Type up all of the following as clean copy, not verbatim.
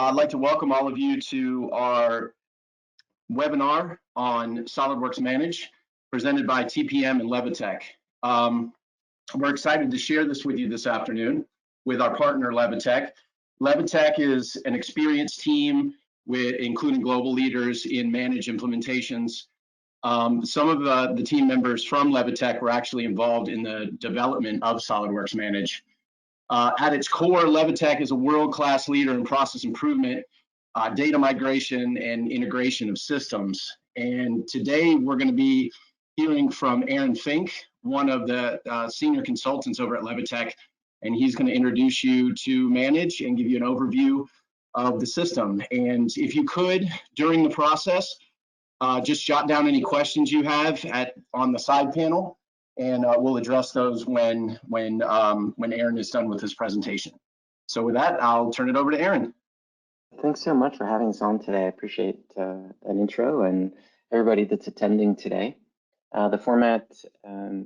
I'd like to welcome all of you to our webinar on SOLIDWORKS Manage, presented by TPM and Levitek. We're excited to share this with you this afternoon with our partner, Levitek. Levitek is an experienced team including global leaders in Manage implementations. Some of the team members from Levitek were actually involved in the development of SOLIDWORKS Manage. At its core, Levitek is a world-class leader in process improvement, data migration, and integration of systems. And today we're going to be hearing from Aaron Fink, one of the senior consultants over at Levitek, and he's going to introduce you to Manage and give you an overview of the system. And if you could, during the process, just jot down any questions you have on the side panel, and we'll address those when Aaron is done with his presentation. So with that, I'll turn it over to Aaron. Thanks so much for having us on today. I appreciate an intro and everybody that's attending today. The format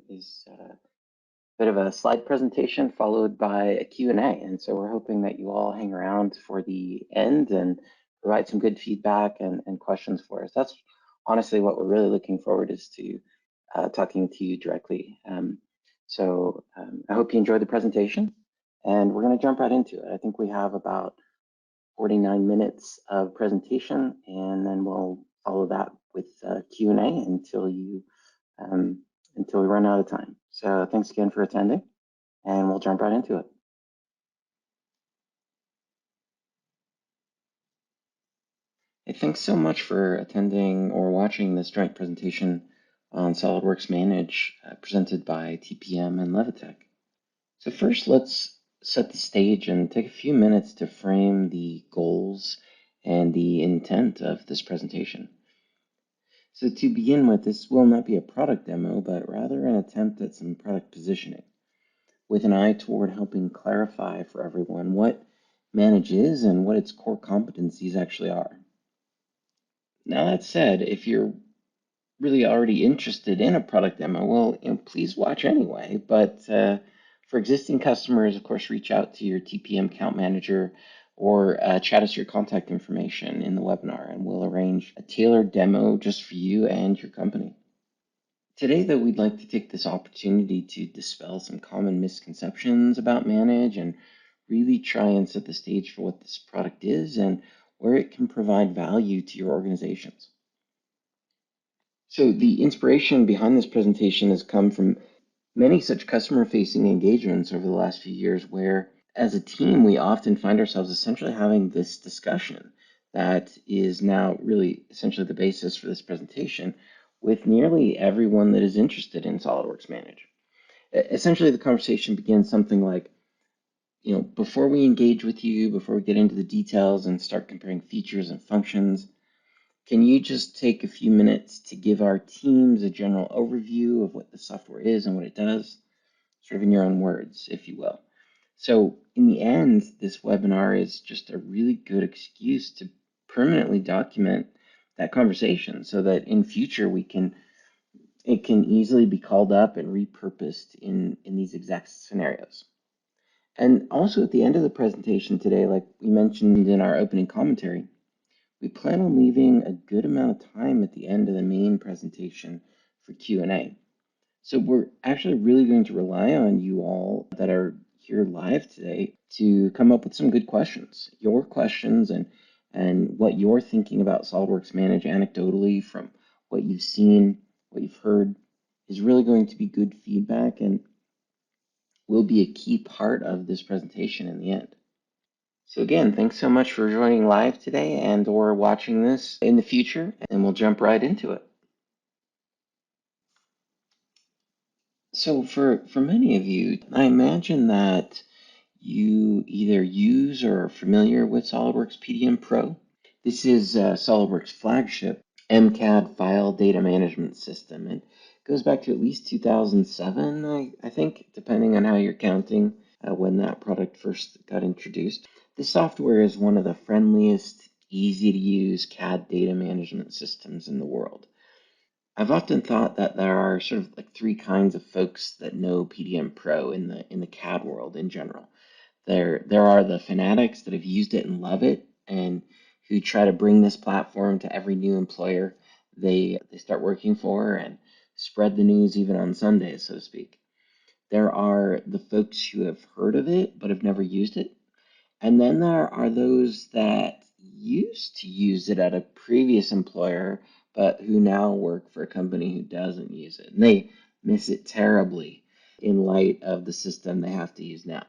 is a bit of a slide presentation followed by a Q&A. And so we're hoping that you all hang around for the end and provide some good feedback and questions for us. That's honestly what we're really looking forward is to talking to you directly. I hope you enjoyed the presentation, and we're going to jump right into it. I think we have about 49 minutes of presentation, and then we'll follow that with Q&A until we run out of time. So thanks again for attending, and we'll jump right into it. Hey, thanks so much for attending or watching this joint presentation on SOLIDWORKS Manage presented by TPM and Levitek. So first, let's set the stage and take a few minutes to frame the goals and the intent of this presentation. So to begin with, this will not be a product demo, but rather an attempt at some product positioning with an eye toward helping clarify for everyone what Manage is and what its core competencies actually are. Now that said, if you're really already interested in a product demo, well, please watch anyway. But for existing customers, of course, reach out to your TPM account manager or chat us your contact information in the webinar, and we'll arrange a tailored demo just for you and your company. Today, though, we'd like to take this opportunity to dispel some common misconceptions about Manage and really try and set the stage for what this product is and where it can provide value to your organizations. So the inspiration behind this presentation has come from many such customer-facing engagements over the last few years where, as a team, we often find ourselves essentially having this discussion that is now really essentially the basis for this presentation with nearly everyone that is interested in SOLIDWORKS Manage. Essentially, the conversation begins something like, before we engage with you, before we get into the details and start comparing features and functions, can you just take a few minutes to give our teams a general overview of what the software is and what it does, sort of in your own words, if you will? So in the end, this webinar is just a really good excuse to permanently document that conversation so that in future it can easily be called up and repurposed in these exact scenarios. And also at the end of the presentation today, like we mentioned in our opening commentary, we plan on leaving a good amount of time at the end of the main presentation for Q&A. So we're actually really going to rely on you all that are here live today to come up with some good questions. Your questions and what you're thinking about SOLIDWORKS Manage anecdotally from what you've seen, what you've heard, is really going to be good feedback and will be a key part of this presentation in the end. So again, thanks so much for joining live today and or watching this in the future, and we'll jump right into it. So for many of you, I imagine that you either use or are familiar with SOLIDWORKS PDM Pro. This is SOLIDWORKS' flagship MCAD file data management system. It goes back to at least 2007, I think, depending on how you're counting when that product first got introduced. This software is one of the friendliest, easy to use CAD data management systems in the world. I've often thought that there are sort of like three kinds of folks that know PDM Pro in the CAD world in general. There are the fanatics that have used it and love it, and who try to bring this platform to every new employer they start working for and spread the news even on Sundays, so to speak. There are the folks who have heard of it but have never used it. And then there are those that used to use it at a previous employer, but who now work for a company who doesn't use it. And they miss it terribly in light of the system they have to use now.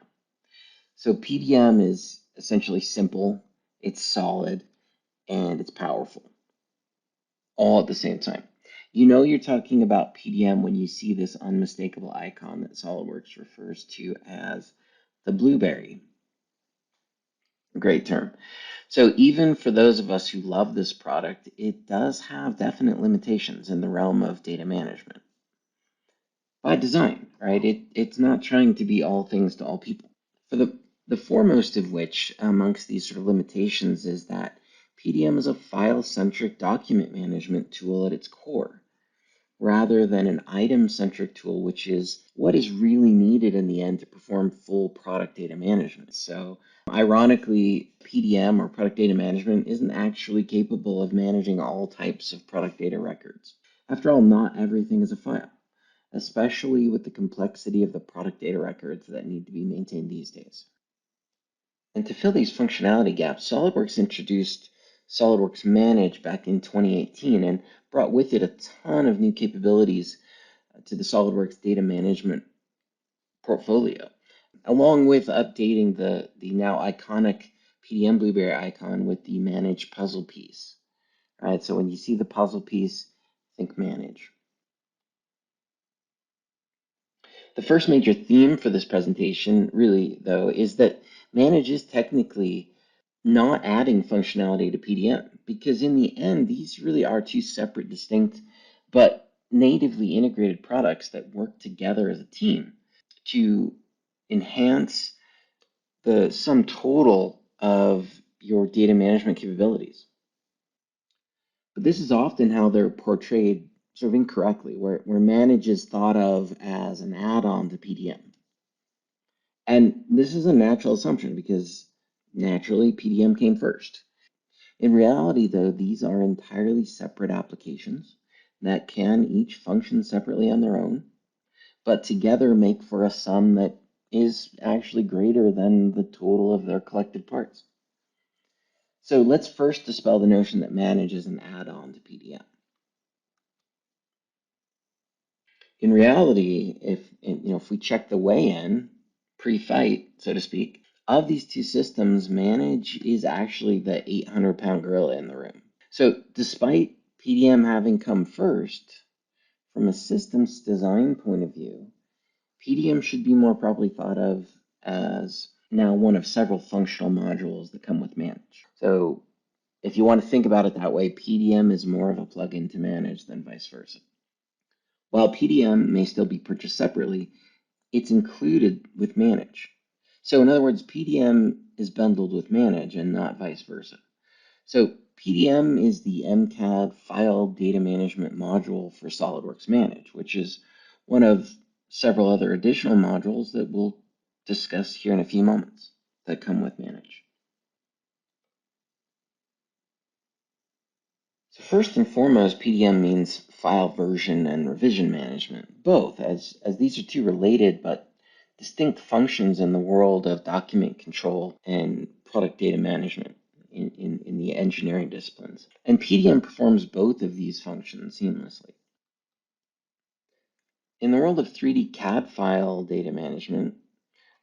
So PDM is essentially simple, it's solid, and it's powerful, all at the same time. You know you're talking about PDM when you see this unmistakable icon that SOLIDWORKS refers to as the blueberry. Great term. So even for those of us who love this product, it does have definite limitations in the realm of data management. By design, right? It's not trying to be all things to all people. For the foremost of which amongst these sort of limitations is that PDM is a file-centric document management tool at its core, rather than an item-centric tool, which is what is really needed in the end to perform full product data management. So ironically, PDM or product data management isn't actually capable of managing all types of product data records. After all, not everything is a file, especially with the complexity of the product data records that need to be maintained these days. And to fill these functionality gaps, SOLIDWORKS introduced SOLIDWORKS Manage back in 2018 and brought with it a ton of new capabilities to the SOLIDWORKS data management portfolio, along with updating the now iconic PDM Blueberry icon with the Manage puzzle piece. All right, so when you see the puzzle piece, think Manage. The first major theme for this presentation, really, though, is that Manage is technically not adding functionality to PDM, because in the end, these really are two separate, distinct, but natively integrated products that work together as a team to enhance the sum total of your data management capabilities. But this is often how they're portrayed sort of incorrectly, where Manage is thought of as an add-on to PDM. And this is a natural assumption because naturally PDM came first. In reality, though, these are entirely separate applications that can each function separately on their own, but together make for a sum that is actually greater than the total of their collected parts. So let's first dispel the notion that Manage is an add-on to PDM. In reality, if we check the weigh-in pre-fight, so to speak, of these two systems, Manage is actually the 800-pound gorilla in the room. So despite PDM having come first, from a systems design point of view, PDM should be more properly thought of as now one of several functional modules that come with Manage. So if you want to think about it that way, PDM is more of a plugin to Manage than vice versa. While PDM may still be purchased separately, it's included with Manage. So in other words, PDM is bundled with Manage and not vice versa. So PDM is the MCAD file data management module for SOLIDWORKS Manage, which is one of several other additional modules that we'll discuss here in a few moments that come with Manage. So first and foremost, PDM means file version and revision management, both, as these are two related but distinct functions in the world of document control and product data management in the engineering disciplines. And PDM performs both of these functions seamlessly. In the world of 3D CAD file data management,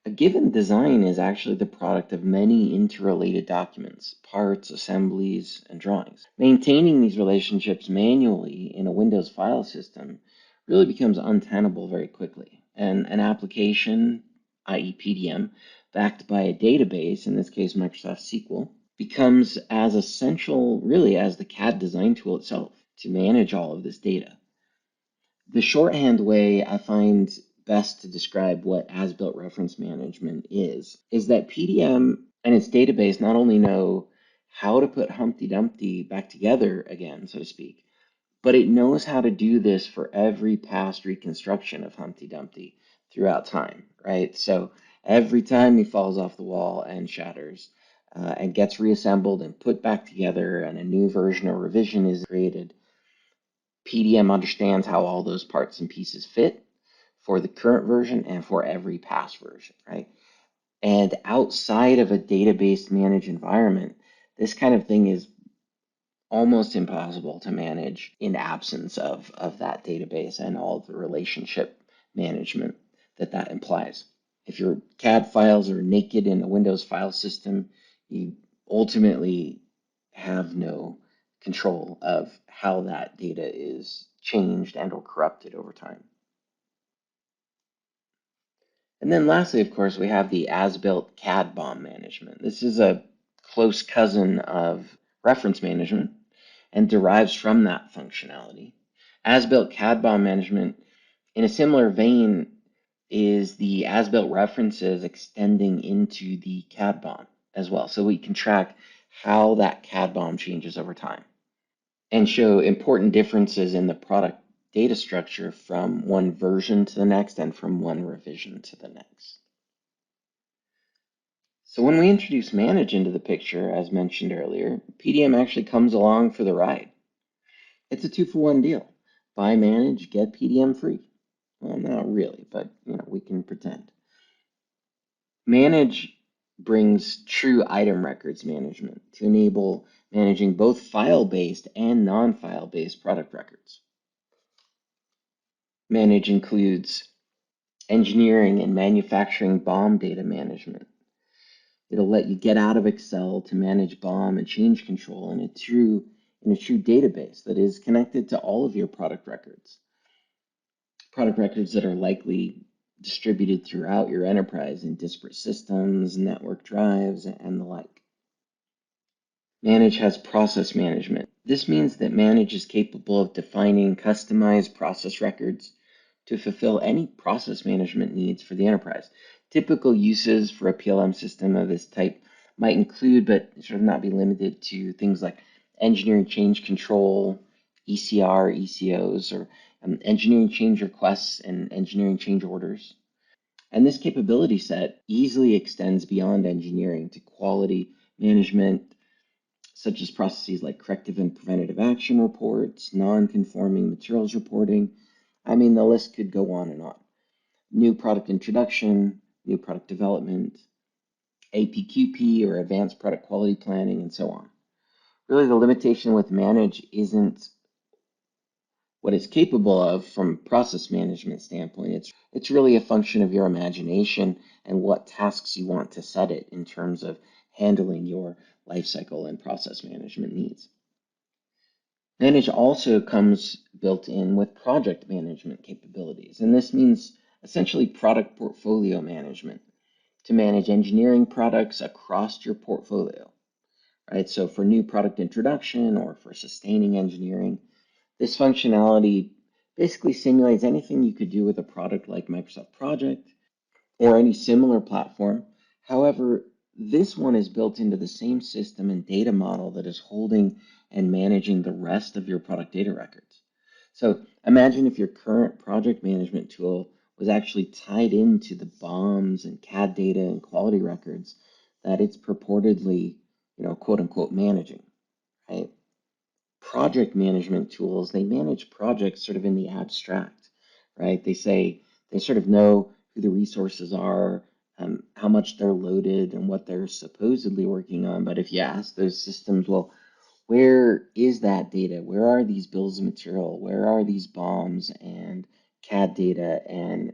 a given design is actually the product of many interrelated documents, parts, assemblies, and drawings. Maintaining these relationships manually in a Windows file system really becomes untenable very quickly. And an application, i.e. PDM, backed by a database, in this case Microsoft SQL, becomes as essential really as the CAD design tool itself to manage all of this data. The shorthand way I find best to describe what as-built reference management is that PDM and its database not only know how to put Humpty Dumpty back together again, so to speak, but it knows how to do this for every past reconstruction of Humpty Dumpty throughout time, right? So every time he falls off the wall and shatters, and gets reassembled and put back together, and a new version or revision is created. PDM understands how all those parts and pieces fit for the current version and for every past version, right? And outside of a database managed environment, this kind of thing is almost impossible to manage in absence of that database and all the relationship management that that implies. If your CAD files are naked in a Windows file system, you ultimately have no control of how that data is changed and or corrupted over time. And then lastly, of course, we have the as-built CAD Bomb management. This is a close cousin of reference management and derives from that functionality. As-built CAD Bomb management, in a similar vein, is the as-built references extending into the CAD Bomb as well. So we can track how that CAD Bomb changes over time and show important differences in the product data structure from one version to the next and from one revision to the next. So when we introduce Manage into the picture, as mentioned earlier, PDM actually comes along for the ride. It's a 2-for-1 deal. Buy Manage, get PDM free. Well, not really, but we can pretend. Manage brings true item records management to enable managing both file-based and non-file-based product records. Manage includes engineering and manufacturing BOM data management. It'll let you get out of Excel to manage BOM and change control in a true database that is connected to all of your product records that are likely distributed throughout your enterprise in disparate systems, network drives, and the like. Manage has process management. This means that Manage is capable of defining customized process records to fulfill any process management needs for the enterprise. Typical uses for a PLM system of this type might include, but should not be limited to, things like engineering change control, ECR, ECOs, or engineering change requests and engineering change orders. And this capability set easily extends beyond engineering to quality management, such as processes like corrective and preventative action reports, non-conforming materials reporting. I mean, the list could go on and on. New product introduction, new product development, APQP or advanced product quality planning, and so on. Really, the limitation with Manage isn't what it's capable of from a process management standpoint. It's really a function of your imagination and what tasks you want to set it in terms of handling your lifecycle and process management needs. Manage also comes built in with project management capabilities, and this means essentially product portfolio management to manage engineering products across your portfolio, right? So for new product introduction or for sustaining engineering, this functionality basically simulates anything you could do with a product like Microsoft Project or any similar platform. However, this one is built into the same system and data model that is holding and managing the rest of your product data records. So imagine if your current project management tool was actually tied into the BOMs and CAD data and quality records that it's purportedly, quote unquote, managing, right? Project management tools, they manage projects sort of in the abstract, right? They sort of know who the resources are, how much they're loaded, and what they're supposedly working on. But if you ask those systems, well, where is that data? Where are these bills of material? Where are these BOMs and CAD data and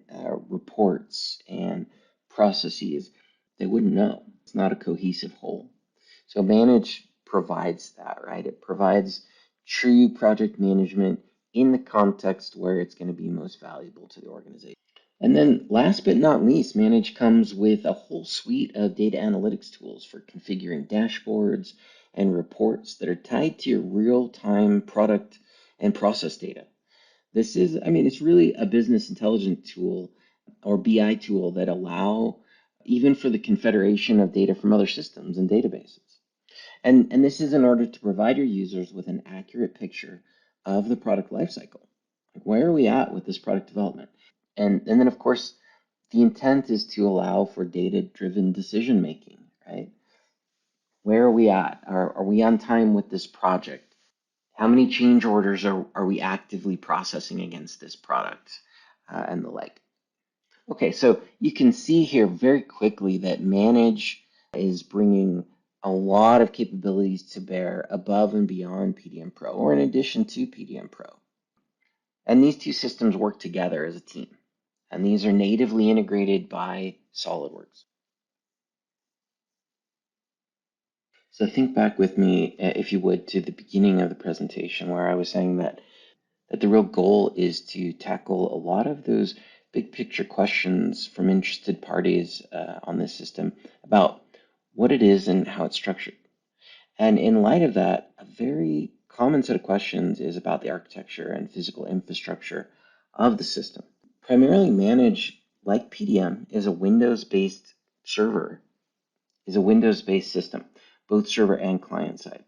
reports and processes? They wouldn't know. It's not a cohesive whole. So Manage provides that, right? It provides true project management in the context where it's going to be most valuable to the organization. And then last but not least, Manage comes with a whole suite of data analytics tools for configuring dashboards and reports that are tied to your real-time product and process data. This is, it's really a business intelligence tool or BI tool that allow even for the confederation of data from other systems and databases. And this is in order to provide your users with an accurate picture of the product lifecycle. Like, where are we at with this product development? And then, of course, the intent is to allow for data-driven decision making, right? Where are we at? Are we on time with this project? How many change orders are we actively processing against this product and the like? Okay, so you can see here very quickly that Manage is bringing a lot of capabilities to bear above and beyond PDM Pro, or in addition to PDM Pro. And these two systems work together as a team. And these are natively integrated by SOLIDWORKS. So think back with me, if you would, to the beginning of the presentation where I was saying that the real goal is to tackle a lot of those big picture questions from interested parties on this system about what it is and how it's structured. And in light of that, a very common set of questions is about the architecture and physical infrastructure of the system. Primarily Manage, like PDM, is a Windows-based server, is a Windows-based system, both server and client side.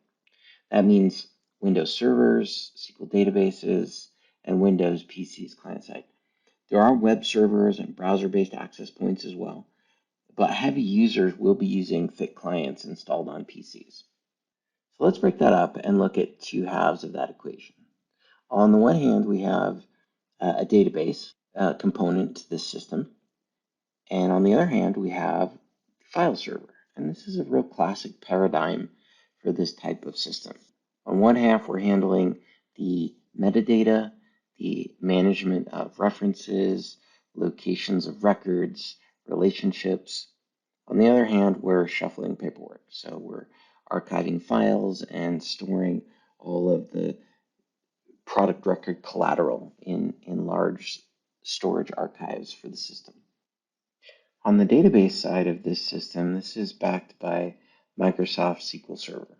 That means Windows servers, SQL databases, and Windows PCs client side. There are web servers and browser-based access points as well, but heavy users will be using thick clients installed on PCs. So let's break that up and look at two halves of that equation. On the one hand, we have a database component to this system, and on the other hand, we have file server. And this is a real classic paradigm for this type of system. On one half, we're handling the metadata, the management of references, locations of records, relationships. On the other hand, we're shuffling paperwork. So we're archiving files and storing all of the product record collateral in large storage archives for the system. On the database side of this system, this is backed by Microsoft SQL Server.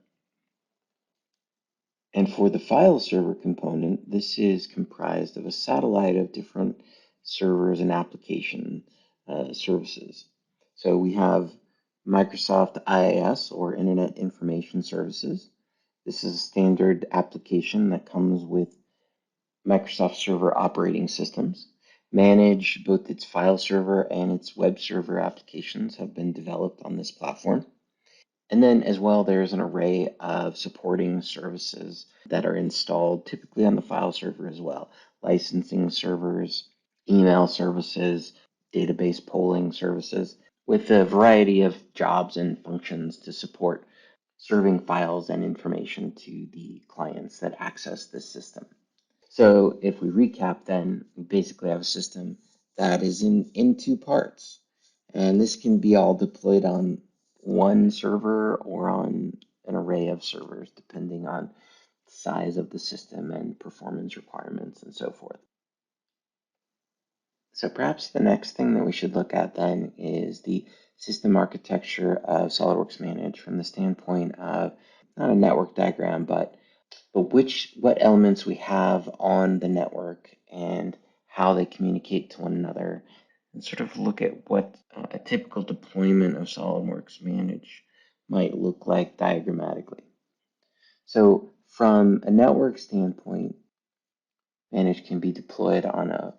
And for the file server component, this is comprised of a satellite of different servers and application services. So we have Microsoft IIS, or Internet Information Services. This is a standard application that comes with Microsoft Server operating systems. Manage, both its file server and its web server applications have been developed on this platform. And then as well, there's an array of supporting services that are installed typically on the file server as well. Licensing servers, email services, database polling services, with a variety of jobs and functions to support serving files and information to the clients that access this system. So if we recap, then we basically have a system that is in two parts. And this can be all deployed on one server or on an array of servers, depending on the size of the system and performance requirements and so forth. So perhaps the next thing that we should look at then is the system architecture of SOLIDWORKS Manage from the standpoint of not a network diagram, but what elements we have on the network and how they communicate to one another, and sort of look at what a typical deployment of SOLIDWORKS Manage might look like diagrammatically. So from a network standpoint, Manage can be deployed on a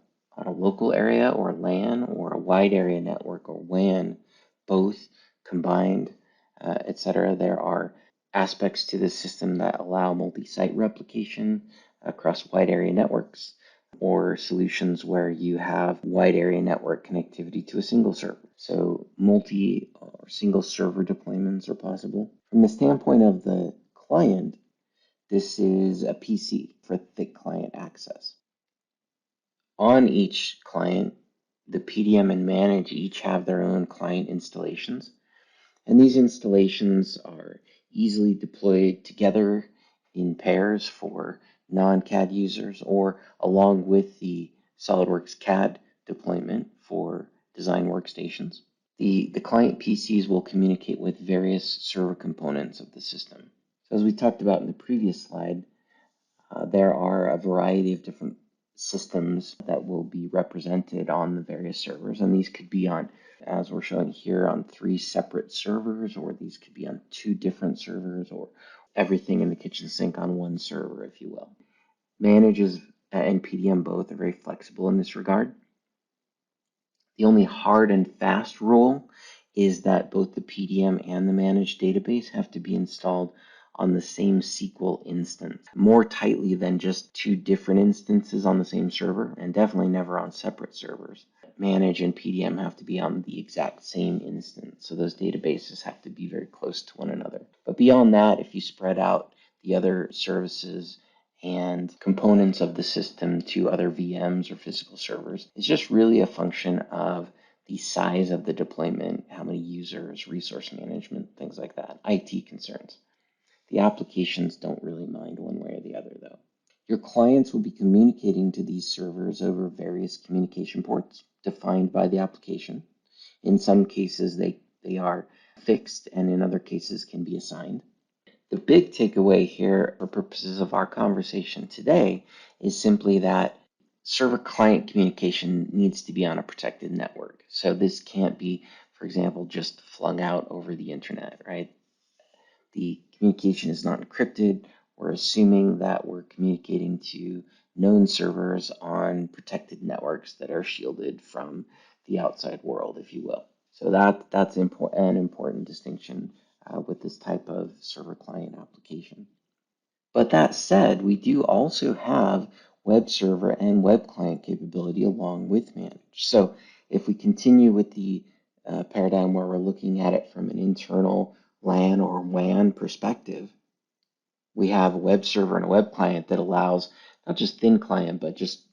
local area or LAN, or a wide area network or WAN, both combined, etc. There are aspects to the system that allow multi-site replication across wide area networks, or solutions where you have wide area network connectivity to a single server. So multi or single server deployments are possible. From the standpoint of the client, this is a PC for thick client access. On each client, the PDM and Manage each have their own client installations. And these installations are easily deployed together in pairs for non-CAD users, or along with the SOLIDWORKS CAD deployment for design workstations. The client PCs will communicate with various server components of the system. So as we talked about in the previous slide, there are a variety of different systems that will be represented on the various servers, and these could be on, as we're showing here, on 3 separate servers, or these could be on 2 different servers, or everything in the kitchen sink on one server, if you will. Manages and PDM both are very flexible in this regard. The only hard and fast rule is that both the PDM and the managed database have to be installed on the same SQL instance, more tightly than just two different instances on the same server, and definitely never on separate servers. Manage and PDM have to be on the exact same instance, so those databases have to be very close to one another. But beyond that, if you spread out the other services and components of the system to other VMs or physical servers, it's just really a function of the size of the deployment, how many users, resource management, things like that, IT concerns. The applications don't really mind one way or the other, though. Your clients will be communicating to these servers over various communication ports defined by the application. In some cases, they are fixed, and in other cases can be assigned. The big takeaway here for purposes of our conversation today is simply that server-client communication needs to be on a protected network. So this can't be, for example, just flung out over the internet, right? The communication is not encrypted. We're assuming that we're communicating to known servers on protected networks that are shielded from the outside world, if you will. So that's an important distinction with this type of server-client application. But that said, we do also have web server and web client capability along with manage. So if we continue with the paradigm where we're looking at it from an internal LAN or WAN perspective, we have a web server and a web client that allows not just thin client, but just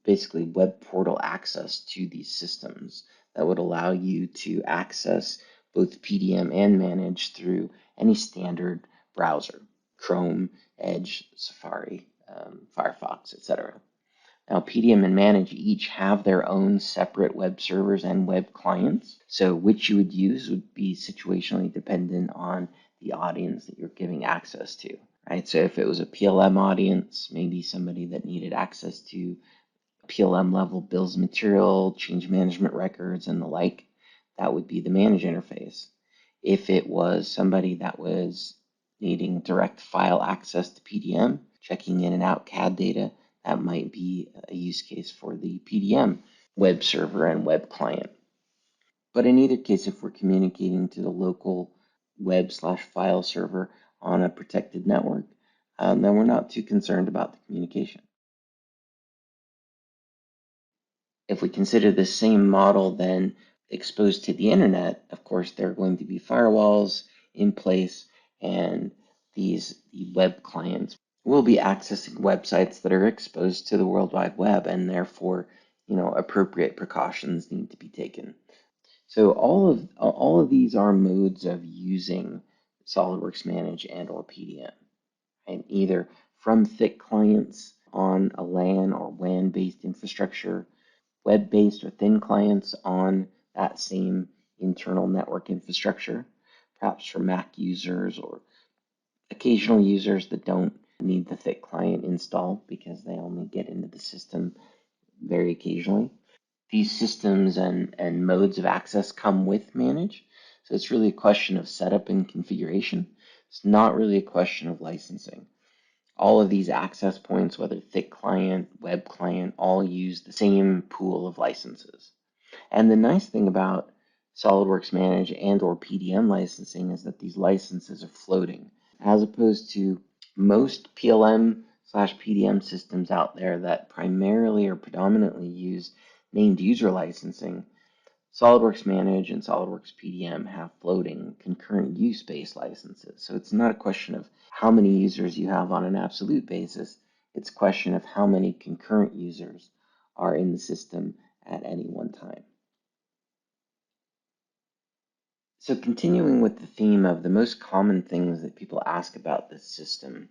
basically web portal access to these systems that would allow you to access both PDM and manage through any standard browser, Chrome, Edge, Safari, Firefox, etc. Now, PDM and Manage each have their own separate web servers and web clients. So which you would use would be situationally dependent on the audience that you're giving access to, right? So if it was a PLM audience, maybe somebody that needed access to PLM level bills of material, change management records, and the like, that would be the Manage interface. If it was somebody that was needing direct file access to PDM, checking in and out CAD data, that might be a use case for the PDM web server and web client. But in either case, if we're communicating to the local web/file server on a protected network, then we're not too concerned about the communication. If we consider the same model then exposed to the internet, of course, there are going to be firewalls in place, and the web clients will be accessing websites that are exposed to the World Wide Web, and therefore, appropriate precautions need to be taken. So all of these are modes of using SOLIDWORKS Manage and or PDM, and either from thick clients on a LAN or WAN-based infrastructure, web-based or thin clients on that same internal network infrastructure, perhaps for Mac users or occasional users that don't need the thick client installed because they only get into the system very occasionally. These systems and modes of access come with Manage, so it's really a question of setup and configuration. It's not really a question of licensing. All of these access points, whether thick client, web client, all use the same pool of licenses. And the nice thing about SOLIDWORKS Manage and or PDM licensing is that these licenses are floating, as opposed to most PLM/PDM systems out there that primarily or predominantly use named user licensing. SOLIDWORKS Manage and SOLIDWORKS PDM have floating concurrent use-based licenses. So it's not a question of how many users you have on an absolute basis. It's a question of how many concurrent users are in the system at any one time. So continuing with the theme of the most common things that people ask about this system,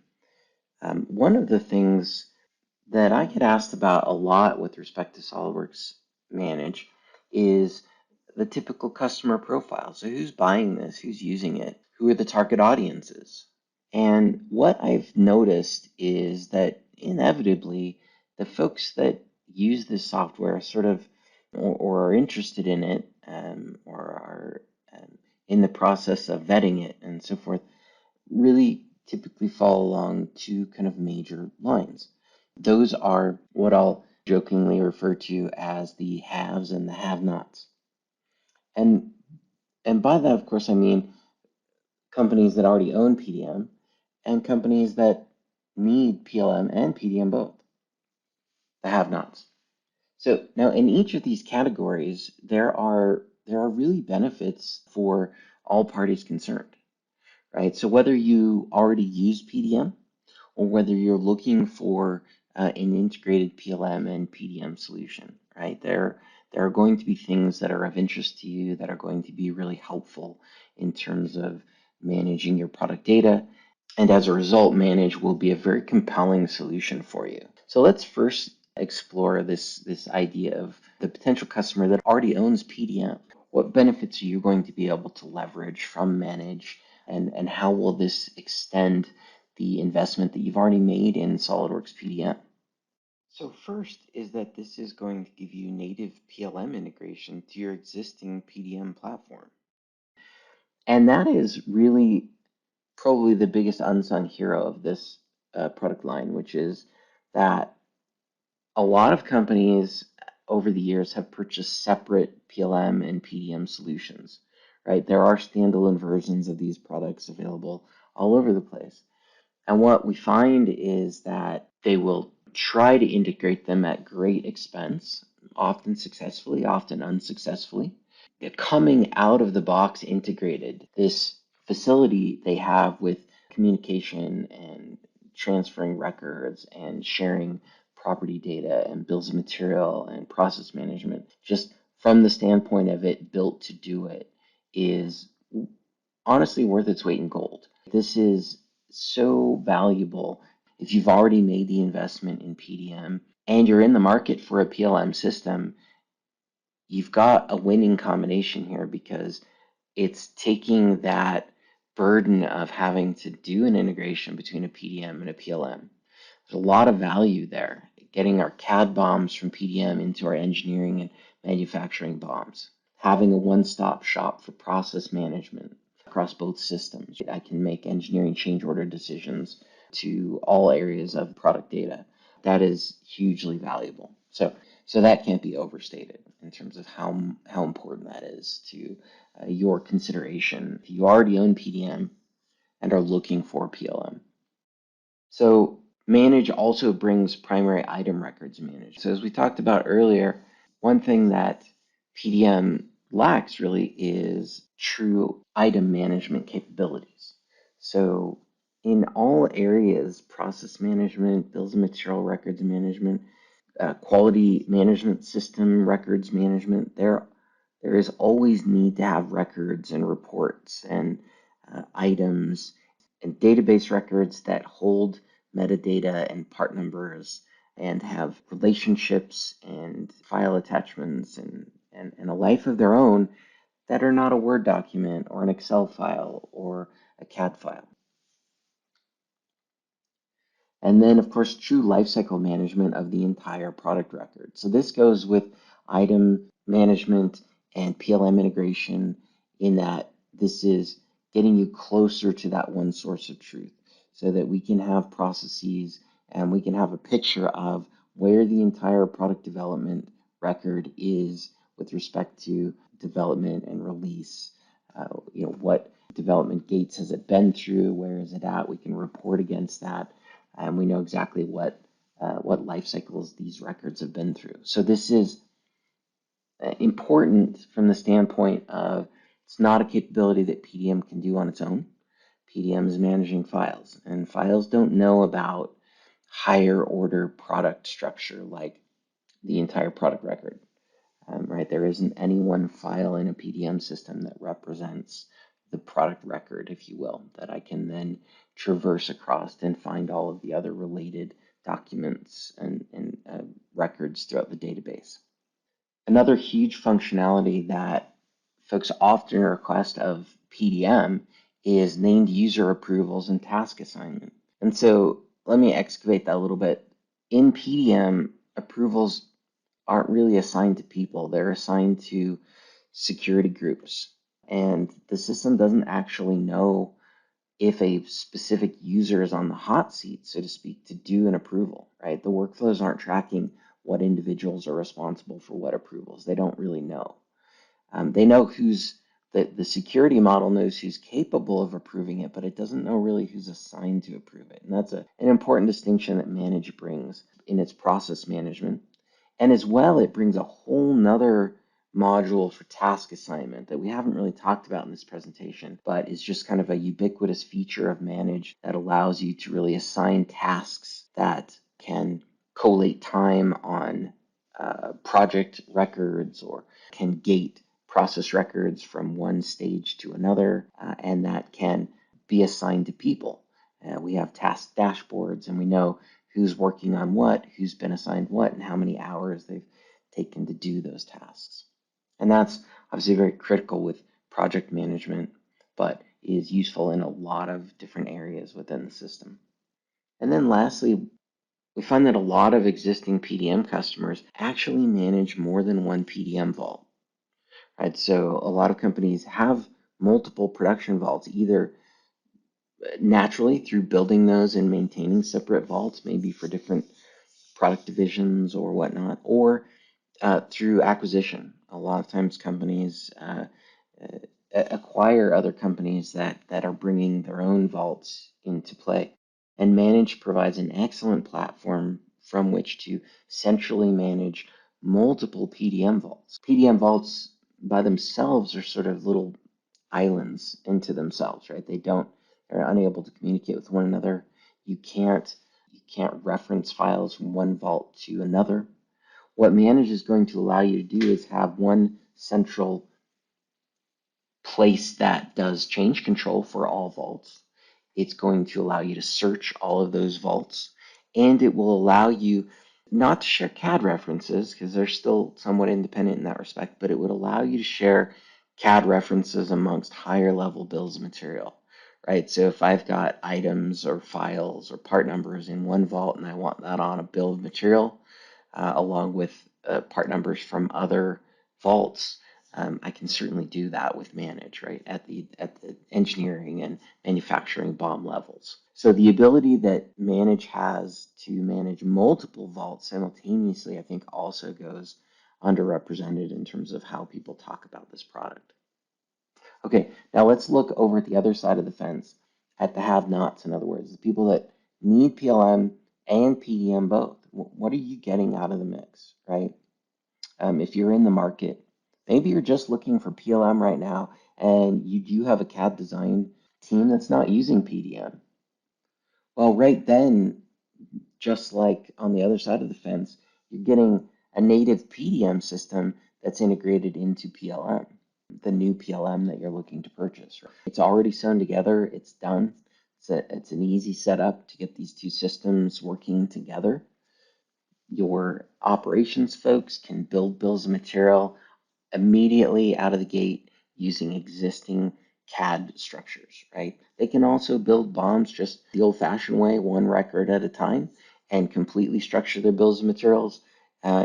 one of the things that I get asked about a lot with respect to SOLIDWORKS Manage is the typical customer profile. So who's buying this? Who's using it? Who are the target audiences? And what I've noticed is that inevitably the folks that use this software sort of or are interested in it or are in the process of vetting it and so forth really typically fall along two kind of major lines. Those are what I'll jokingly refer to as the haves and the have-nots. And And by that, of course, I mean companies that already own PDM and companies that need PLM and PDM both, the have-nots. So now in each of these categories, there are really benefits for all parties concerned, right? So whether you already use PDM or whether you're looking for an integrated PLM and PDM solution, right? There are going to be things that are of interest to you that are going to be really helpful in terms of managing your product data. And as a result, Manage will be a very compelling solution for you. So let's first explore this idea of the potential customer that already owns PDM. What benefits are you going to be able to leverage from Manage, and how will this extend the investment that you've already made in SOLIDWORKS PDM? So first is that this is going to give you native PLM integration to your existing PDM platform. And that is really probably the biggest unsung hero of this product line, which is that a lot of companies over the years have purchased separate PLM and PDM solutions, right? There are standalone versions of these products available all over the place. And what we find is that they will try to integrate them at great expense, often successfully, often unsuccessfully. Coming out of the box integrated, this facility they have with communication and transferring records and sharing property data and bills of material and process management, just from the standpoint of it built to do it, is honestly worth its weight in gold. This is so valuable if you've already made the investment in PDM and you're in the market for a PLM system. You've got a winning combination here because it's taking that burden of having to do an integration between a PDM and a PLM. There's a lot of value there, getting our CAD bombs from PDM into our engineering and manufacturing bombs, having a one-stop shop for process management across both systems. I can make engineering change order decisions to all areas of product data. That is hugely valuable. So that can't be overstated in terms of how important that is to your consideration. If you already own PDM and are looking for PLM. So Manage also brings primary item records management. So as we talked about earlier, one thing that PDM lacks really is true item management capabilities. So in all areas, process management, bills of material records management, quality management system records management, there is always need to have records and reports and items and database records that hold metadata and part numbers and have relationships and file attachments and a life of their own that are not a Word document or an Excel file or a CAD file. And then, of course, true lifecycle management of the entire product record. So this goes with item management and PLM integration in that this is getting you closer to that one source of truth so that we can have processes and we can have a picture of where the entire product development record is with respect to development and release. What development gates has it been through? Where is it at? We can report against that, and we know exactly what life cycles these records have been through. So this is important from the standpoint of it's not a capability that PDM can do on its own. PDM is managing files, and files don't know about higher order product structure like the entire product record. Right? There isn't any one file in a PDM system that represents the product record, if you will, that I can then traverse across and find all of the other related documents and records throughout the database. Another huge functionality that folks often request of PDM is named user approvals and task assignment. And so let me excavate that a little bit. In PDM, approvals aren't really assigned to people, they're assigned to security groups. And the system doesn't actually know if a specific user is on the hot seat, so to speak, to do an approval, right? The workflows aren't tracking what individuals are responsible for what approvals. They don't really know. They know who's The security model knows who's capable of approving it, but it doesn't know really who's assigned to approve it. And that's an important distinction that Manage brings in its process management. And as well, it brings a whole nother module for task assignment that we haven't really talked about in this presentation, but is just kind of a ubiquitous feature of Manage that allows you to really assign tasks that can collate time on project records or can gate process records from one stage to another, and that can be assigned to people. We have task dashboards, and we know who's working on what, who's been assigned what, and how many hours they've taken to do those tasks. And that's obviously very critical with project management, but is useful in a lot of different areas within the system. And then lastly, we find that a lot of existing PDM customers actually manage more than one PDM vault. Right? So a lot of companies have multiple production vaults, either naturally through building those and maintaining separate vaults, maybe for different product divisions or whatnot, or through acquisition. A lot of times companies acquire other companies that are bringing their own vaults into play. And Manage provides an excellent platform from which to centrally manage multiple PDM vaults. PDM vaults by themselves are sort of little islands into themselves, right? They're unable to communicate with one another. You can't reference files from one vault to another. What Manage is going to allow you to do is have one central place that does change control for all vaults. It's going to allow you to search all of those vaults, and it will allow you not to share CAD references because they're still somewhat independent in that respect, but it would allow you to share CAD references amongst higher level bills of material, right? So if I've got items or files or part numbers in one vault and I want that on a bill of material, along with part numbers from other vaults, I can certainly do that with Manage, right, at the engineering and manufacturing BOM levels. So the ability that Manage has to manage multiple vaults simultaneously, I think, also goes underrepresented in terms of how people talk about this product. Okay, now let's look over at the other side of the fence at the have-nots, in other words, the people that need PLM and PDM both. What are you getting out of the mix, right? If you're in the market, maybe you're just looking for PLM right now and you do have a CAD design team that's not using PDM. Well, right then, just like on the other side of the fence, you're getting a native PDM system that's integrated into PLM, the new PLM that you're looking to purchase. It's already sewn together, it's done. It's an easy setup to get these two systems working together. Your operations folks can build bills of material immediately out of the gate using existing CAD structures, right? They can also build BOMs just the old-fashioned way, one record at a time, and completely structure their bills of materials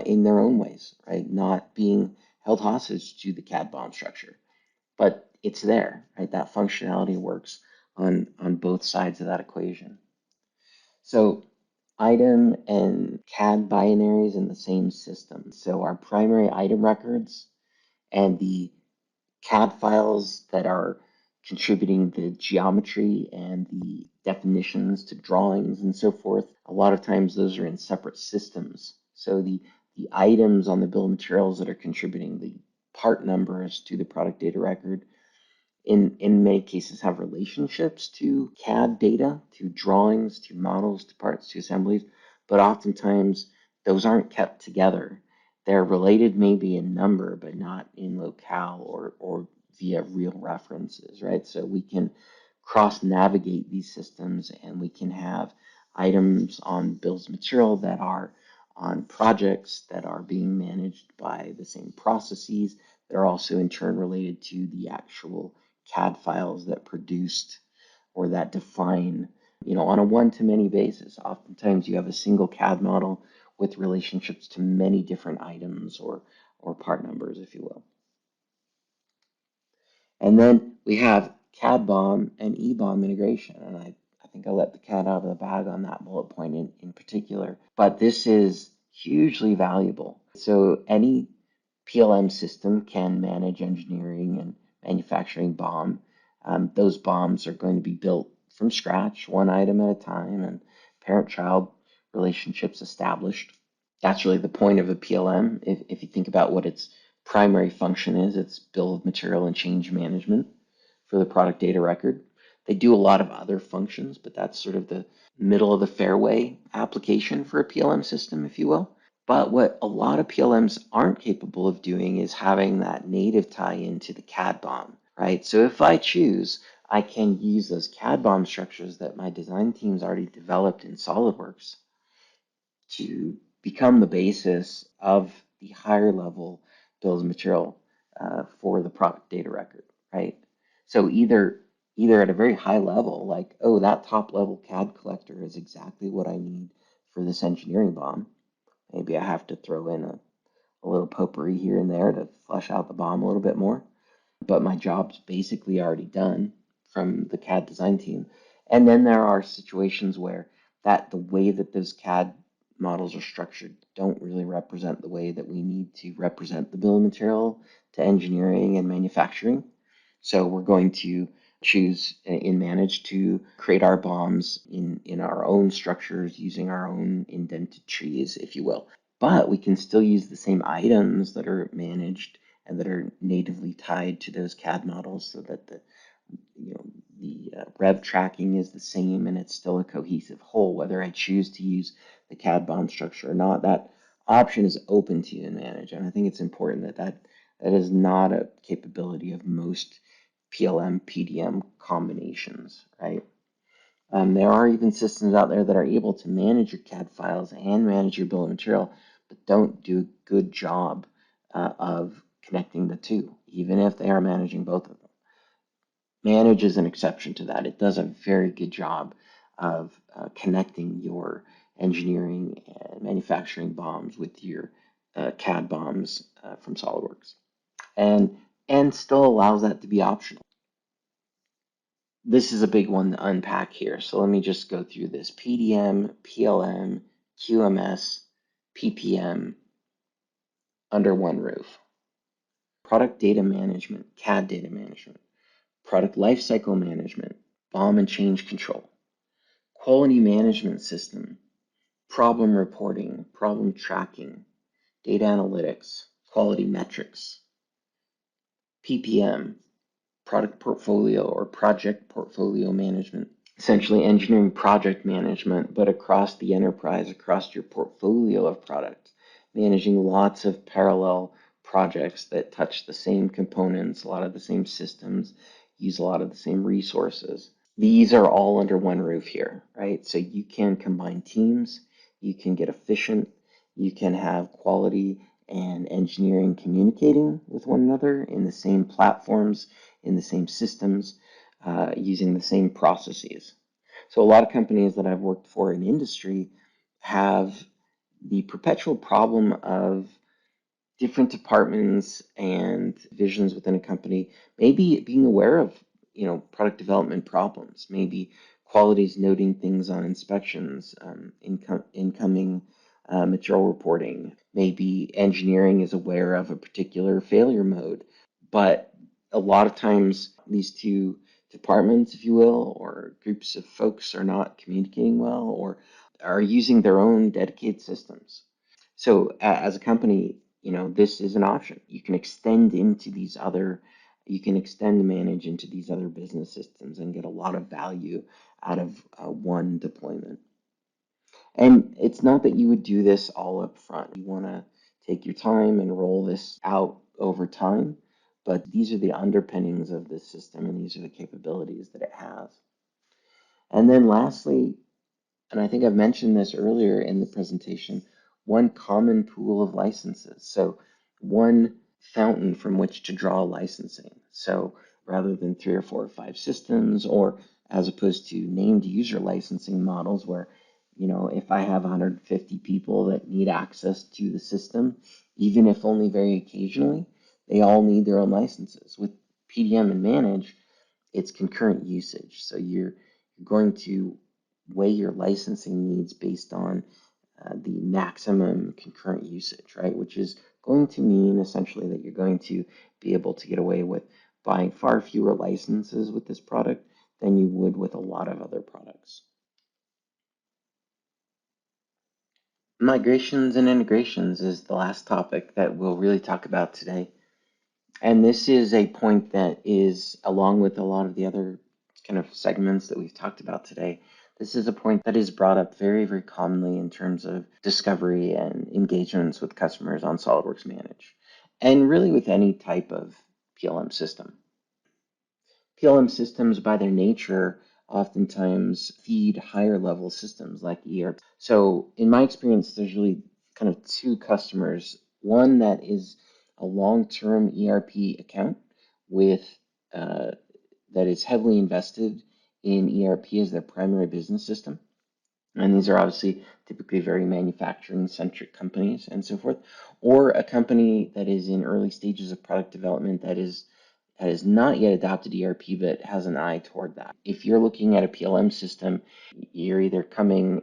in their own ways, right? Not being held hostage to the CAD BOM structure. But it's there, right? That functionality works on both sides of that equation. So item and CAD binaries in the same system. So our primary item records and the CAD files that are contributing the geometry and the definitions to drawings and so forth. A lot of times those are in separate systems. So the items on the bill of materials that are contributing the part numbers to the product data record in many cases have relationships to CAD data, to drawings, to models, to parts, to assemblies, but oftentimes those aren't kept together. They're related maybe in number, but not in locale or via real references, right? So we can cross-navigate these systems and we can have items on bills of material that are on projects that are being managed by the same processes that are also in turn related to the actual CAD files that produced or that define, on a one-to-many basis. Oftentimes you have a single CAD model with relationships to many different items or part numbers, if you will. And then we have CAD Bomb and eBOM integration. And I think I let the cat out of the bag on that bullet point in particular. But this is hugely valuable. So any PLM system can manage engineering and manufacturing BOM. Those BOMs are going to be built from scratch, one item at a time, and parent-child relationships established. That's really the point of a PLM. If you think about what its primary function is, it's bill of material and change management for the product data record. They do a lot of other functions, but that's sort of the middle of the fairway application for a PLM system, if you will. But what a lot of PLMs aren't capable of doing is having that native tie into the CAD bomb, right? So if I choose, I can use those CAD bomb structures that my design team's already developed in SOLIDWORks to become the basis of the higher level bills of material for the product data record, right? So either at a very high level, like, oh, that top level CAD collector is exactly what I need for this engineering BOM. Maybe I have to throw in a little potpourri here and there to flesh out the BOM a little bit more, but my job's basically already done from the CAD design team. And then there are situations where the way that those CAD models are structured don't really represent the way that we need to represent the bill of material to engineering and manufacturing. So we're going to choose in Manage to create our BOMs in our own structures using our own indented trees, if you will. But we can still use the same items that are managed and that are natively tied to those CAD models so that the rev tracking is the same and it's still a cohesive whole, whether I choose to use the CAD BOM structure or not. That option is open to you in Manage, and I think it's important that is not a capability of most PLM PDM combinations, right? There are even systems out there that are able to manage your CAD files and manage your bill of material, but don't do a good job of connecting the two, even if they are managing both of them. Manage is an exception to that. It does a very good job of connecting your engineering and manufacturing BOMs with your CAD BOMs from SOLIDWORks, and still allows that to be optional. This is a big one to unpack here, so let me just go through this. PDM, PLM, QMS, PPM under one roof. Product data management, CAD data management, product lifecycle management, BOM and change control, quality management system, problem reporting, problem tracking, data analytics, quality metrics, PPM, product portfolio or project portfolio management, essentially engineering project management, but across the enterprise, across your portfolio of products, managing lots of parallel projects that touch the same components, a lot of the same systems, use a lot of the same resources. These are all under one roof here, right? So you can combine teams, you can get efficient, you can have quality and engineering communicating with one another in the same platforms, in the same systems, using the same processes. So a lot of companies that I've worked for in industry have the perpetual problem of different departments and divisions within a company maybe being aware of product development problems, maybe quality is noting things on inspections, incoming material reporting, maybe engineering is aware of a particular failure mode, but a lot of times these two departments, if you will, or groups of folks are not communicating well or are using their own dedicated systems. So as a company, this is an option. You can extend Manage into these other business systems and get a lot of value out of one deployment. And it's not that you would do this all up front. You want to take your time and roll this out over time, but these are the underpinnings of this system and these are the capabilities that it has. And then lastly, and I think I've mentioned this earlier in the presentation, one common pool of licenses. So one fountain from which to draw licensing. So rather than 3 or 4 or 5 systems, or as opposed to named user licensing models where, if I have 150 people that need access to the system, even if only very occasionally, they all need their own licenses. With PDM and Manage, it's concurrent usage. So you're going to weigh your licensing needs based on the maximum concurrent usage, right? Which is going to mean essentially that you're going to be able to get away with buying far fewer licenses with this product than you would with a lot of other products. Migrations and integrations is the last topic that we'll really talk about today. And this is a point that is, along with a lot of the other kind of segments that we've talked about today, this is a point that is brought up very, very commonly in terms of discovery and engagements with customers on SOLIDWORKS Manage, and really with any type of PLM system. PLM systems, by their nature, oftentimes feed higher level systems like ERP. So in my experience, there's really kind of two customers. One that is a long-term ERP account with that is heavily invested in ERP as their primary business system. And these are obviously typically very manufacturing-centric companies and so forth, or a company that is in early stages of product development that has not yet adopted ERP but has an eye toward that. If you're looking at a PLM system, you're either coming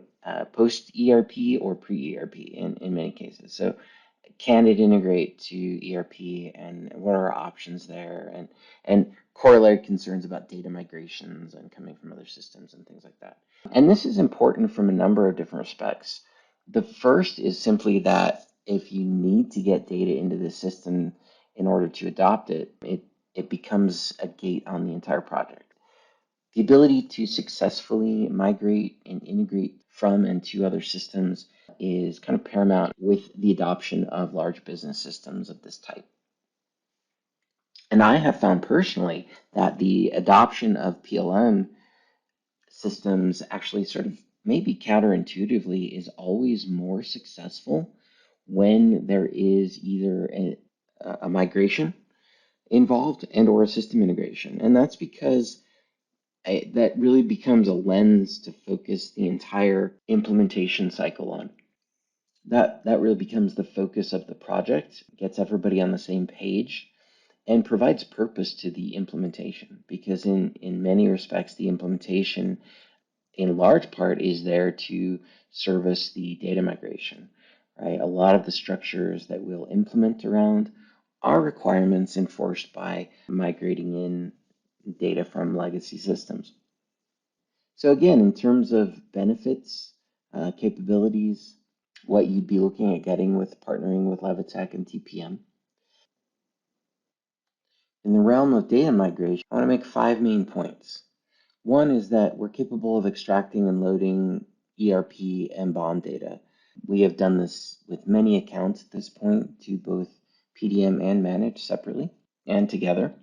post ERP or pre ERP in many cases. So can it integrate to ERP, and what are our options there, and corollary concerns about data migrations and coming from other systems and things like that. And this is important from a number of different respects. The first is simply that if you need to get data into the system in order to adopt it, it becomes a gate on the entire project. The ability to successfully migrate and integrate from and to other systems is kind of paramount with the adoption of large business systems of this type. And I have found personally that the adoption of PLM systems actually sort of maybe counterintuitively is always more successful when there is either a migration involved and or a system integration. And that's because that really becomes a lens to focus the entire implementation cycle on. That really becomes the focus of the project, gets everybody on the same page, and provides purpose to the implementation. Because in many respects, the implementation, in large part, is there to service the data migration. Right? A lot of the structures that we'll implement around are requirements enforced by migrating in data from legacy systems. So again, in terms of benefits, capabilities, what you'd be looking at getting with partnering with Levitek and TPM. In the realm of data migration, I want to make 5 main points. One is that we're capable of extracting and loading ERP and BOM data. We have done this with many accounts at this point to both PDM and Manage separately and together.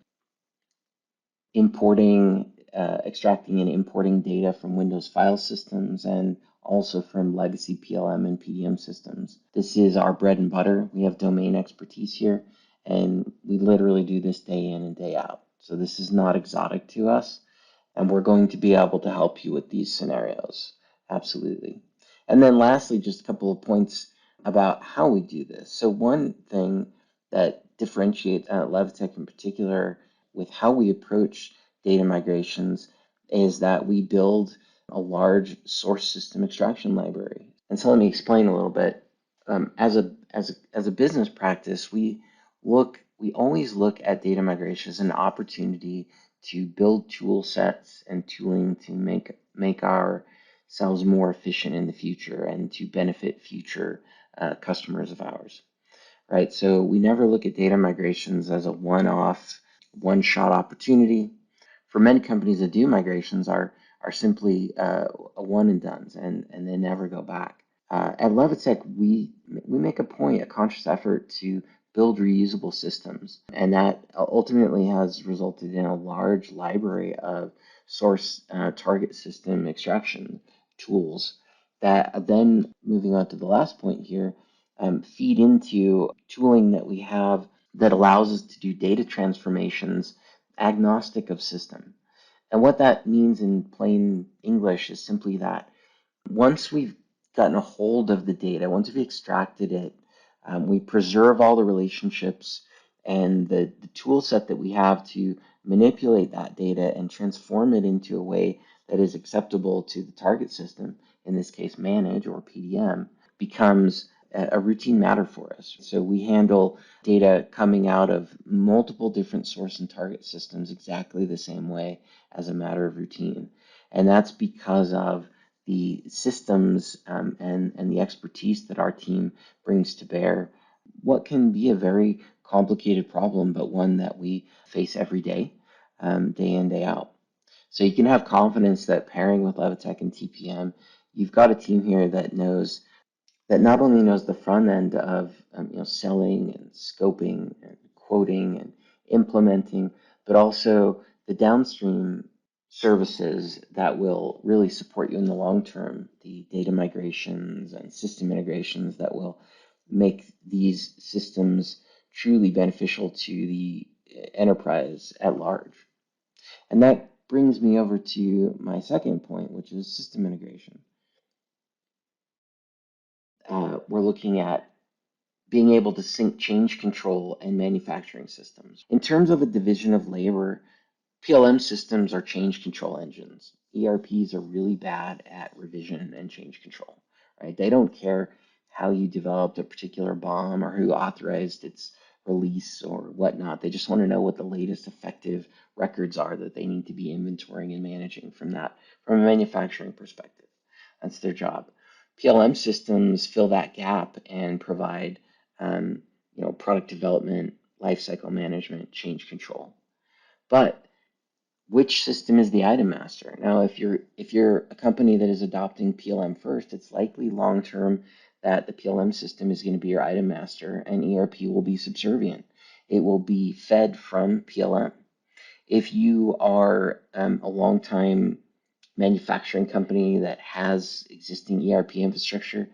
Importing, extracting and importing data from Windows file systems and also from legacy PLM and PDM systems. This is our bread and butter. We have domain expertise here, and we literally do this day in and day out. So this is not exotic to us, and we're going to be able to help you with these scenarios. Absolutely. And then lastly, just a couple of points about how we do this. So one thing that differentiates Levitek in particular with how we approach data migrations is that we build a large source system extraction library. And so let me explain a little bit. As a business practice, we always look at data migration as an opportunity to build tool sets and tooling to make ourselves more efficient in the future and to benefit future customers of ours. Right? So we never look at data migrations as a one-off, one-shot opportunity. For many companies that do migrations are simply a one and dones, and they never go back. At Levitek, we make a point, a conscious effort to build reusable systems, and that ultimately has resulted in a large library of source target system extraction tools that then, moving on to the last point here, feed into tooling that we have that allows us to do data transformations agnostic of system. And what that means in plain English is simply that once we've gotten a hold of the data, once we've extracted it, we preserve all the relationships and the tool set that we have to manipulate that data and transform it into a way that is acceptable to the target system, in this case Manage or PDM, becomes a routine matter for us. So we handle data coming out of multiple different source and target systems exactly the same way as a matter of routine. And that's because of the systems and the expertise that our team brings to bear. What can be a very complicated problem, but one that we face every day, day in, day out. So you can have confidence that pairing with Levitek and TPM, you've got a team here that not only knows the front end of selling and scoping and quoting and implementing, but also the downstream services that will really support you in the long term, the data migrations and system integrations that will make these systems truly beneficial to the enterprise at large. And that brings me over to my second point, which is system integration. We're looking at being able to sync change control and manufacturing systems. In terms of a division of labor, PLM systems are change control engines. ERPs are really bad at revision and change control, right? They don't care how you developed a particular bomb or who authorized its release or whatnot. They just want to know what the latest effective records are that they need to be inventorying and managing from a manufacturing perspective. That's their job. PLM systems fill that gap and provide product development, lifecycle management, change control. But which system is the item master? Now, if you're a company that is adopting PLM first, it's likely long term that the PLM system is going to be your item master, and ERP will be subservient. It will be fed from PLM. If you are a long time manufacturing company that has existing ERP infrastructure,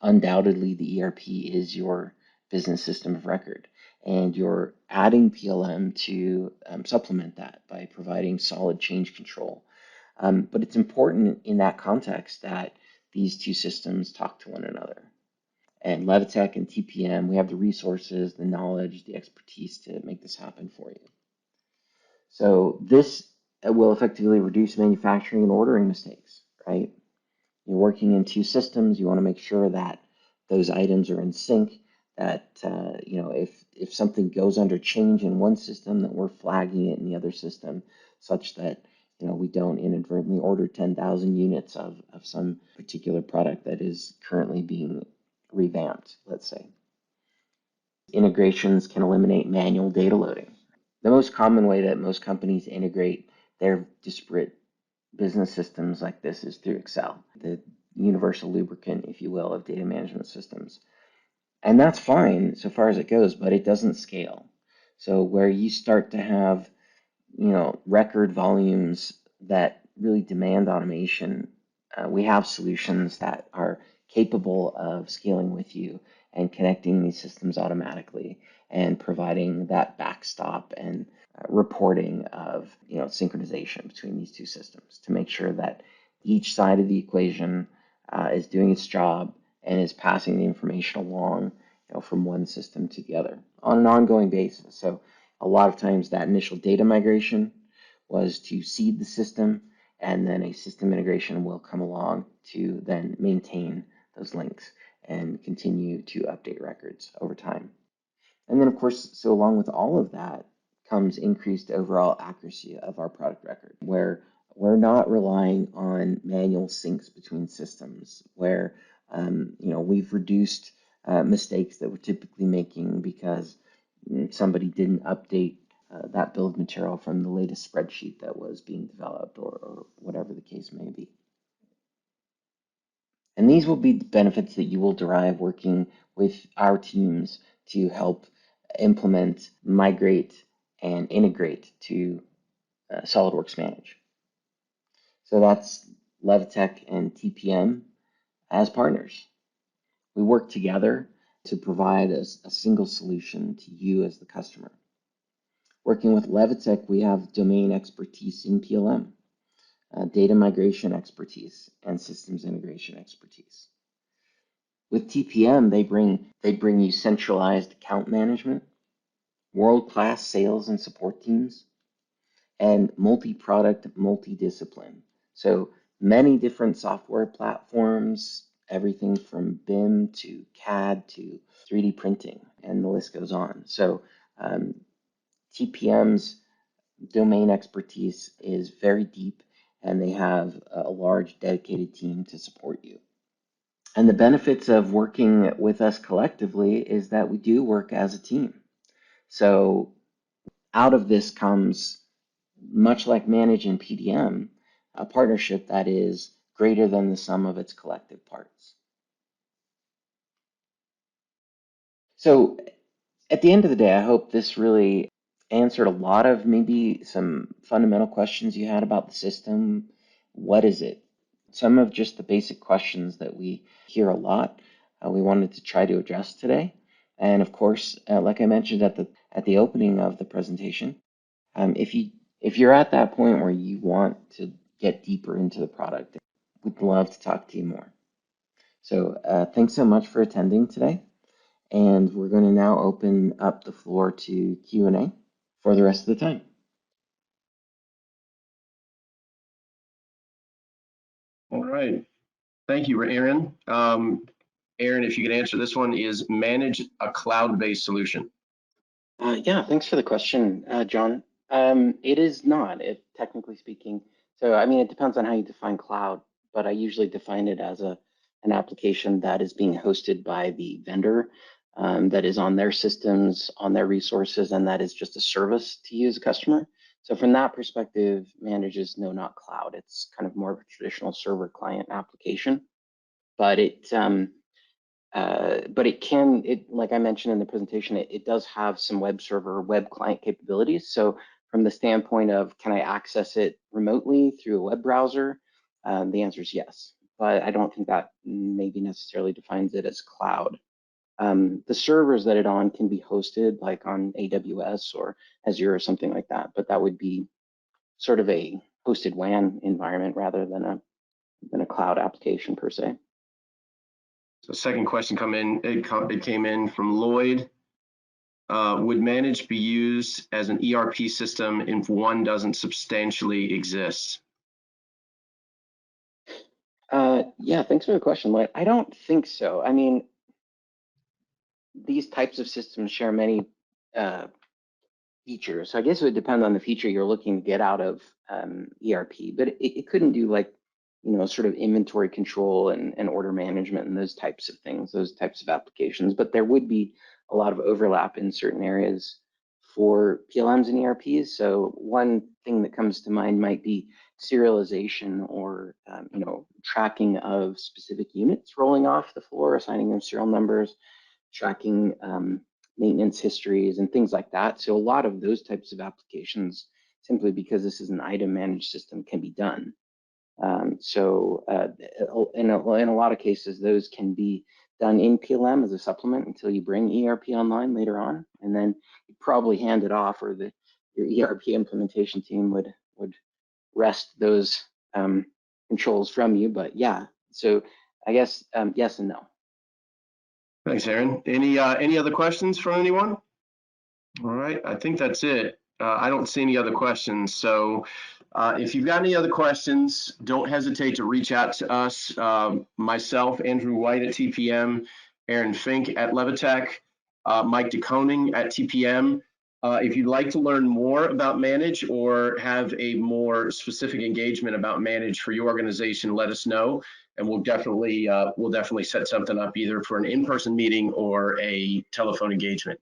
undoubtedly the ERP is your business system of record. And you're adding PLM to supplement that by providing solid change control. But it's important in that context that these two systems talk to one another. And Levitek and TPM, we have the resources, the knowledge, the expertise to make this happen for you. So this will effectively reduce manufacturing and ordering mistakes, right? You're working in two systems. You want to make sure that those items are in sync. That if something goes under change in one system, that we're flagging it in the other system, such that we don't inadvertently order 10,000 units of some particular product that is currently being revamped. Let's say integrations can eliminate manual data loading. The most common way that most companies integrate their disparate business systems like this is through Excel, the universal lubricant, if you will, of data management systems. And that's fine so far as it goes, but it doesn't scale. So where you start to have, record volumes that really demand automation, we have solutions that are capable of scaling with you and connecting these systems automatically and providing that backstop and reporting of synchronization between these two systems to make sure that each side of the equation is doing its job and is passing the information along from one system to the other on an ongoing basis. So a lot of times that initial data migration was to seed the system, and then a system integration will come along to then maintain those links and continue to update records over time. And then, of course, so along with all of that comes increased overall accuracy of our product record, where we're not relying on manual syncs between systems, where we've reduced mistakes that we're typically making because somebody didn't update that bill of material from the latest spreadsheet that was being developed or whatever the case may be. And these will be the benefits that you will derive working with our teams to help implement, migrate, and integrate to SOLIDWORKS Manage. So that's Levitek and TPM as partners. We work together to provide a single solution to you as the customer. Working with Levitek, we have domain expertise in PLM, data migration expertise, and systems integration expertise. With TPM, they bring you centralized account management, world-class sales and support teams, and multi-product, multi-discipline. So many different software platforms, everything from BIM to CAD to 3D printing, and the list goes on. So TPM's domain expertise is very deep, and they have a large dedicated team to support you. And the benefits of working with us collectively is that we do work as a team. So out of this comes, much like Manage and PDM, a partnership that is greater than the sum of its collective parts. So at the end of the day, I hope this really answered a lot of maybe some fundamental questions you had about the system. What is it? Some of just the basic questions that we hear a lot, we wanted to try to address today. And of course, like I mentioned at the opening of the presentation, if you're at that point where you want to get deeper into the product, we'd love to talk to you more. So thanks so much for attending today. And we're going to now open up the floor to Q&A for the rest of the time. All right. Thank you, Aaron. Aaron, if you could answer this one, is Manage a cloud-based solution? Yeah, thanks for the question, John. It is not, technically speaking. So, I mean, it depends on how you define cloud, but I usually define it as an application that is being hosted by the vendor, that is on their systems, on their resources, and that is just a service to you as a customer. So from that perspective, Manage is not cloud. It's kind of more of a traditional server client application, but like I mentioned in the presentation, it does have some web server, web client capabilities. So from the standpoint of, can I access it remotely through a web browser? The answer is yes, but I don't think that maybe necessarily defines it as cloud. The servers that it's on can be hosted like on AWS or Azure or something like that, but that would be sort of a hosted WAN environment rather than a cloud application per se. So second question it came in from Lloyd. Would Manage be used as an ERP system if one doesn't substantially exist? Yeah, thanks for the question, Lloyd. I don't think so. I mean, these types of systems share many features. So I guess it would depend on the feature you're looking to get out of ERP, but it couldn't do like, sort of inventory control and order management and those types of things, those types of applications. But there would be a lot of overlap in certain areas for PLMs and ERPs. So one thing that comes to mind might be serialization or, tracking of specific units rolling off the floor, assigning them serial numbers, tracking maintenance histories and things like that. So a lot of those types of applications, simply because this is an item managed system, can be done. In a lot of cases, those can be done in PLM as a supplement until you bring ERP online later on, and then you probably hand it off, or your ERP implementation team would wrest those controls from you. But yeah, so I guess yes and no. Thanks, Aaron. Any other questions from anyone? All right, I think that's it. I don't see any other questions. So if you've got any other questions, don't hesitate to reach out to us. Myself, Andrew White at TPM, Aaron Fink at Levitek, Mike DeConing at TPM. If you'd like to learn more about Manage or have a more specific engagement about Manage for your organization, let us know, and we'll definitely set something up either for an in-person meeting or a telephone engagement.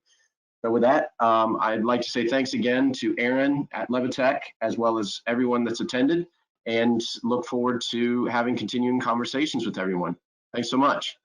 So with that, I'd like to say thanks again to Aaron at Levitek, as well as everyone that's attended, and look forward to having continuing conversations with everyone. Thanks so much.